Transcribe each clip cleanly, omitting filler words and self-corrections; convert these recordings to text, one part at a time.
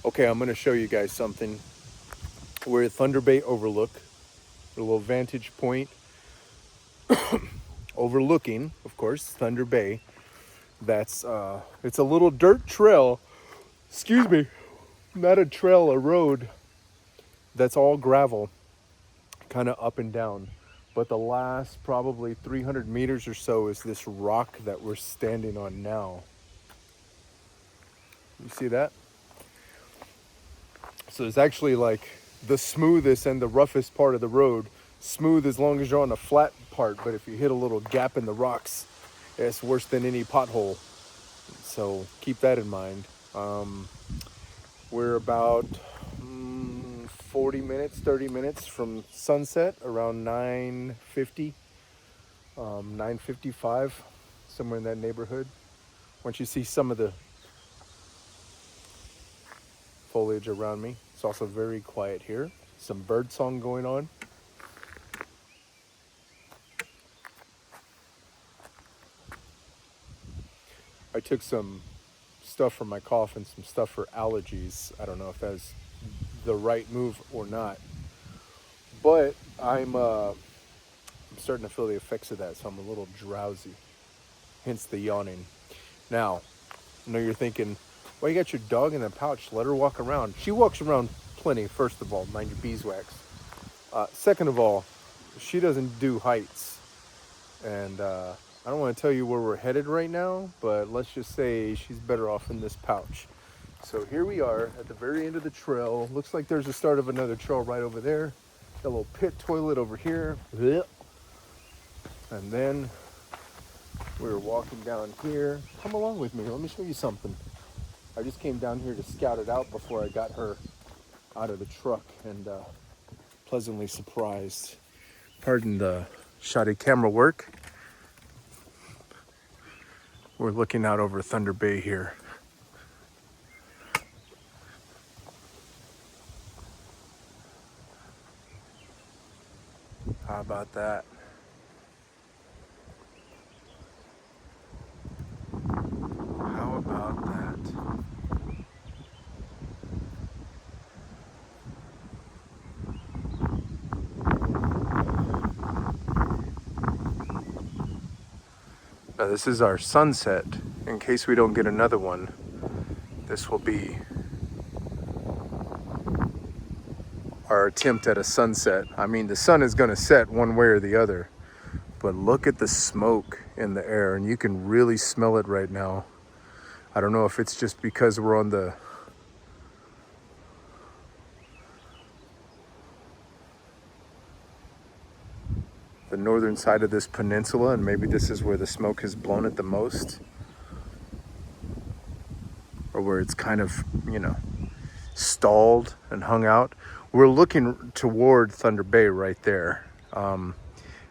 Okay, I'm gonna show you guys something. We're at Thunder Bay Overlook, a little vantage point overlooking, of course, Thunder Bay. That's it's a little dirt trail. Excuse me, not a trail, a road that's all gravel, kind of up and down. But the last probably 300 meters or so is this rock that we're standing on now. You see that? So it's actually like the smoothest and the roughest part of the road. Smooth as long as you're on a flat part, but if you hit a little gap in the rocks, it's worse than any pothole. So keep that in mind. We're about 40 minutes, 30 minutes from sunset, around 9:50, 9:55, somewhere in that neighborhood. Once you see some of the foliage around me, it's also very quiet here. Some bird song going on. I took some stuff for my cough and some stuff for allergies. I don't know if that's the right move or not, but I'm starting to feel the effects of that, so I'm a little drowsy, hence the yawning. Now, I know you're thinking, why you got your dog in a pouch? Let her walk around. She walks around plenty, first of all, mind your beeswax. Second of all, she doesn't do heights. And I don't want to tell you where we're headed right now, but let's just say she's better off in this pouch. So here we are at the very end of the trail. Looks like there's the start of another trail right over there. Got a little pit toilet over here. And then we're walking down here. Come along with me. Let me show you something. I just came down here to scout it out before I got her out of the truck, and pleasantly surprised. Pardon the shoddy camera work. We're looking out over Thunder Bay here. How about that? How about that? Now this is our sunset. In case we don't get another one, this will be our attempt at a sunset. I mean, the sun is gonna set one way or the other, but look at the smoke in the air, and you can really smell it right now. I don't know if it's just because we're on the northern side of this peninsula, and maybe this is where the smoke has blown it the most, or where it's kind of, stalled and hung out. We're looking toward Thunder Bay right there.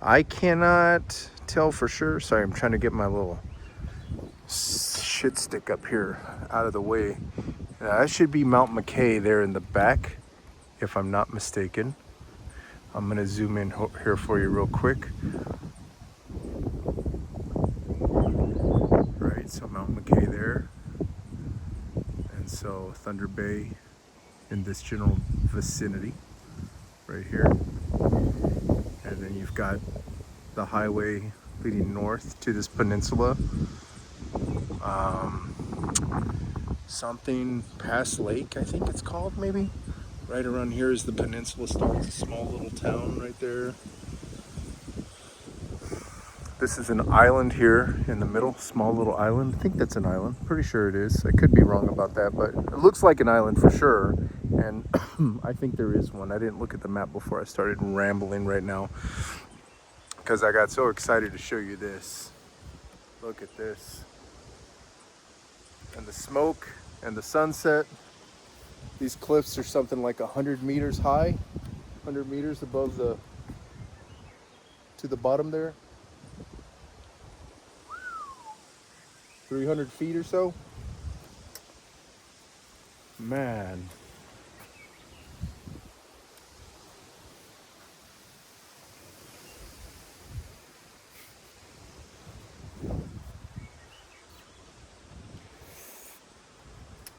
I cannot tell for sure. Sorry, I'm trying to get my little shit stick up here out of the way. That should be Mount McKay there in the back, if I'm not mistaken. I'm gonna zoom in here for you real quick. Right, so Mount McKay there. And so Thunder Bay in this general vicinity right here. And then you've got the highway leading north to this peninsula. Something Pass Lake, I think it's called, maybe. Right around here is the peninsula starts, a small little town right there. This is an island here in the middle, small little island. I think that's an island, pretty sure it is. I could be wrong about that, but it looks like an island for sure. And I think there is one. I didn't look at the map before I started rambling right now, because I got so excited to show you this. Look at this. And the smoke and the sunset. These cliffs are something like 100 meters high, 100 meters above to the bottom there. 300 feet or so. Man.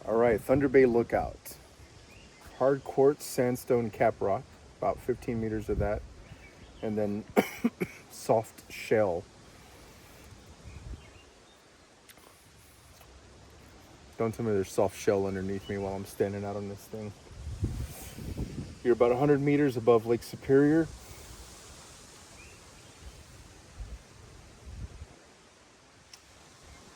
All right, Thunder Bay Lookout. hard quartz sandstone caprock, about 15 meters of that, and then soft shell. Don't tell me there's soft shell underneath me while I'm standing out on this thing. You're about 100 meters above Lake Superior.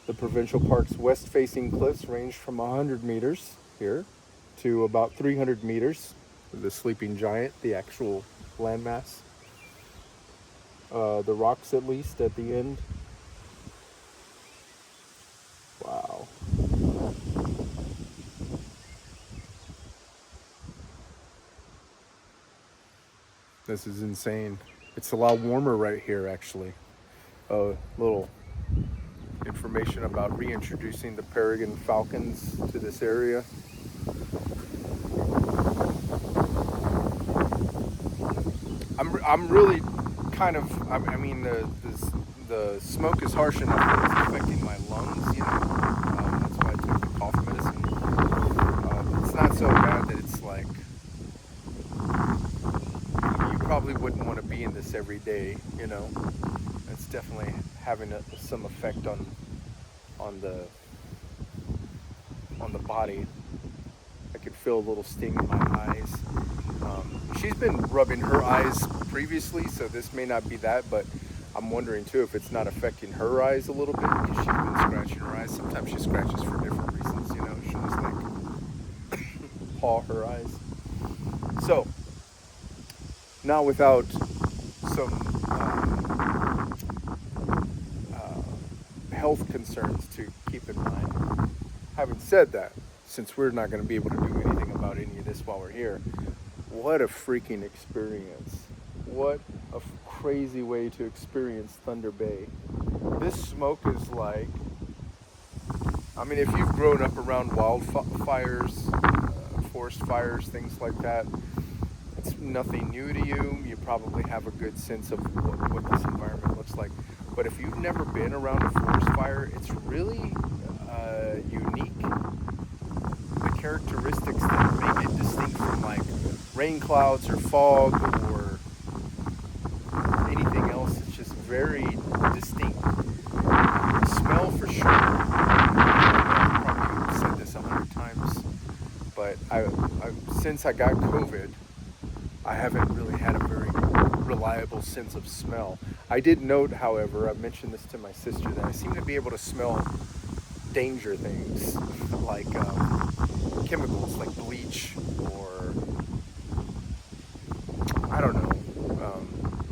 The Provincial Park's west-facing cliffs range from 100 meters here to about 300 meters. The sleeping giant, the actual landmass. The rocks, at least, at the end. Wow. This is insane. It's a lot warmer right here, actually. A little information about reintroducing the peregrine falcons to this area. I'm really kind of, I mean, the smoke is harsh enough that it's affecting my lungs, you know. That's why I took the cough medicine. It's not so bad that it's like, you probably wouldn't want to be in this every day, you know. It's definitely having some effect on the body. I could feel a little sting in my eyes. She's been rubbing her eyes previously, so this may not be that, but I'm wondering too if it's not affecting her eyes a little bit because she's been scratching her eyes. Sometimes she scratches for different reasons, you know. She'll just like paw her eyes. So, not without some health concerns to keep in mind. Having said that, since we're not going to be able to do anything about any of this while we're here, what a freaking experience. What a crazy way to experience Thunder Bay. This smoke is like, I mean, if you've grown up around wildfires, forest fires, things like that, it's nothing new to you. You probably have a good sense of what this environment looks like. But if you've never been around a forest fire, it's really unique. The characteristics that make it distinct from like rain clouds or fog or anything else, it's just very distinct. The smell for sure. I've probably said this 100 times, but since I got COVID, I haven't really had a very reliable sense of smell. I did note, however, I mentioned this to my sister, that I seem to be able to smell danger things like chemicals like bleach or I don't know,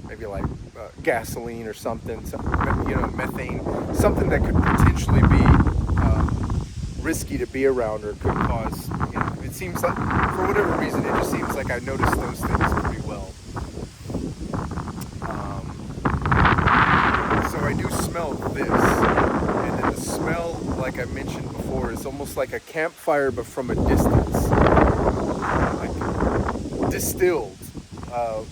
maybe like gasoline or something, you know, methane, something that could potentially be risky to be around or could cause, you know, it seems like, for whatever reason, it just seems like I noticed those things pretty well. So I do smell this, and then the smell, like I mentioned before, is almost like a campfire but from a distance, like distilled.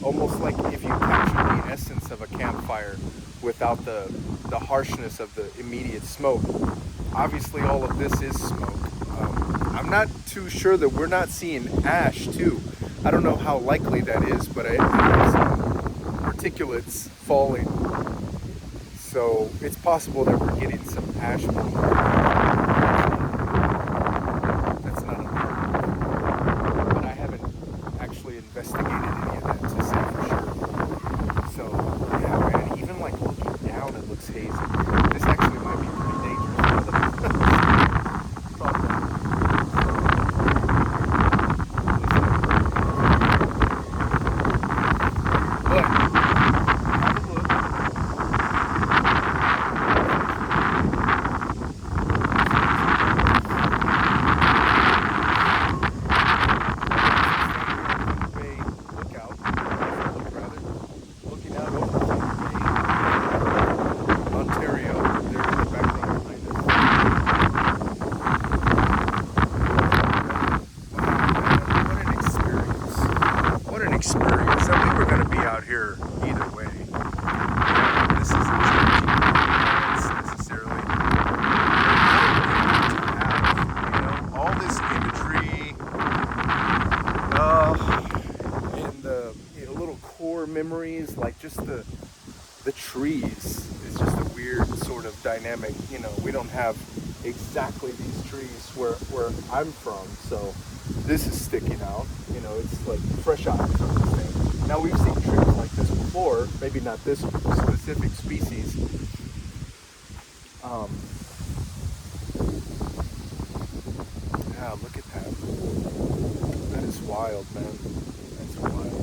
Almost like if you captured the essence of a campfire without the harshness of the immediate smoke. Obviously all of this is smoke. I'm not too sure that we're not seeing ash too. I don't know how likely that is, but I have some particulates falling. So it's possible that we're getting some ash falling. That's not uncommon. But I haven't actually investigated any of that to say for sure. So yeah, man, even like looking down it looks hazy. This actually might be pretty dangerous. memories, like just the trees is just a weird sort of dynamic. You know, we don't have exactly these trees where I'm from, so this is sticking out. You know, it's like fresh eyes on this thing. Now we've seen trees like this before, maybe not this specific species. Yeah, look at that. That is wild, man. That's wild.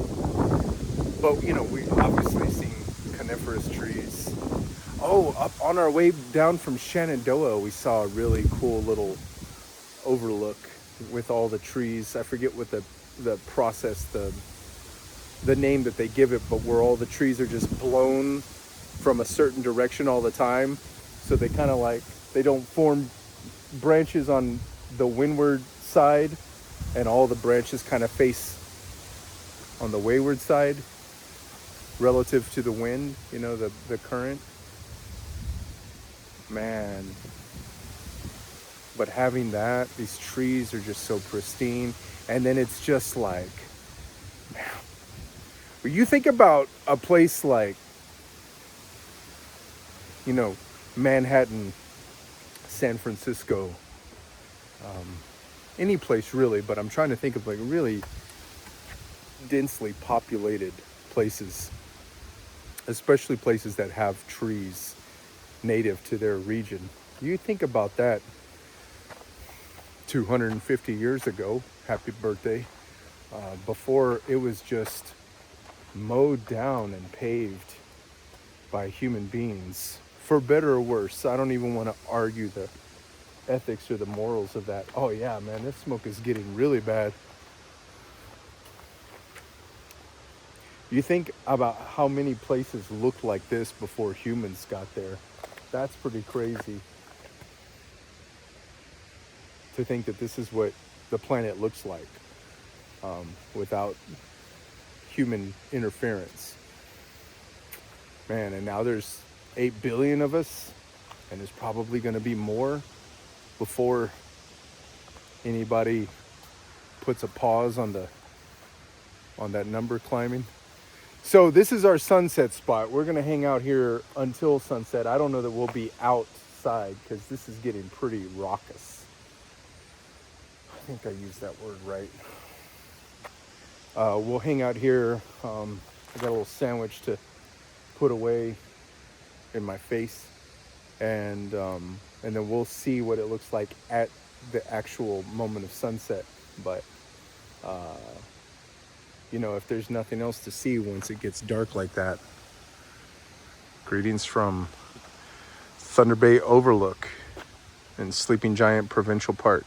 But you know, we obviously seen coniferous trees. Oh, up on our way down from Shenandoah, we saw a really cool little overlook with all the trees. I forget what the process, the name that they give it, but where all the trees are just blown from a certain direction all the time, so they kind of like, they don't form branches on the windward side, and all the branches kind of face on the wayward side relative to the wind, you know, the current. Man, but having that, these trees are just so pristine. And then it's just like, man, when you think about a place like, you know, Manhattan, San Francisco, any place really, but I'm trying to think of like really densely populated places, especially places that have trees native to their region. You think about that 250 years ago, happy birthday, before it was just mowed down and paved by human beings, for better or worse. I don't even want to argue the ethics or the morals of that. Oh yeah, man, this smoke is getting really bad. You think about how many places looked like this before humans got there. That's pretty crazy to think that this is what the planet looks like without human interference. Man, and now there's 8 billion of us, and there's probably going to be more before anybody puts a pause on that number climbing. So this is our sunset spot. We're going to hang out here until sunset. I don't know that we'll be outside because this is getting pretty raucous. I think I used that word right. We'll hang out here. I got a little sandwich to put away in my face, and then we'll see what it looks like at the actual moment of sunset. But you know, if there's nothing else to see once it gets dark like that. Greetings from Thunder Bay Overlook in Sleeping Giant Provincial Park.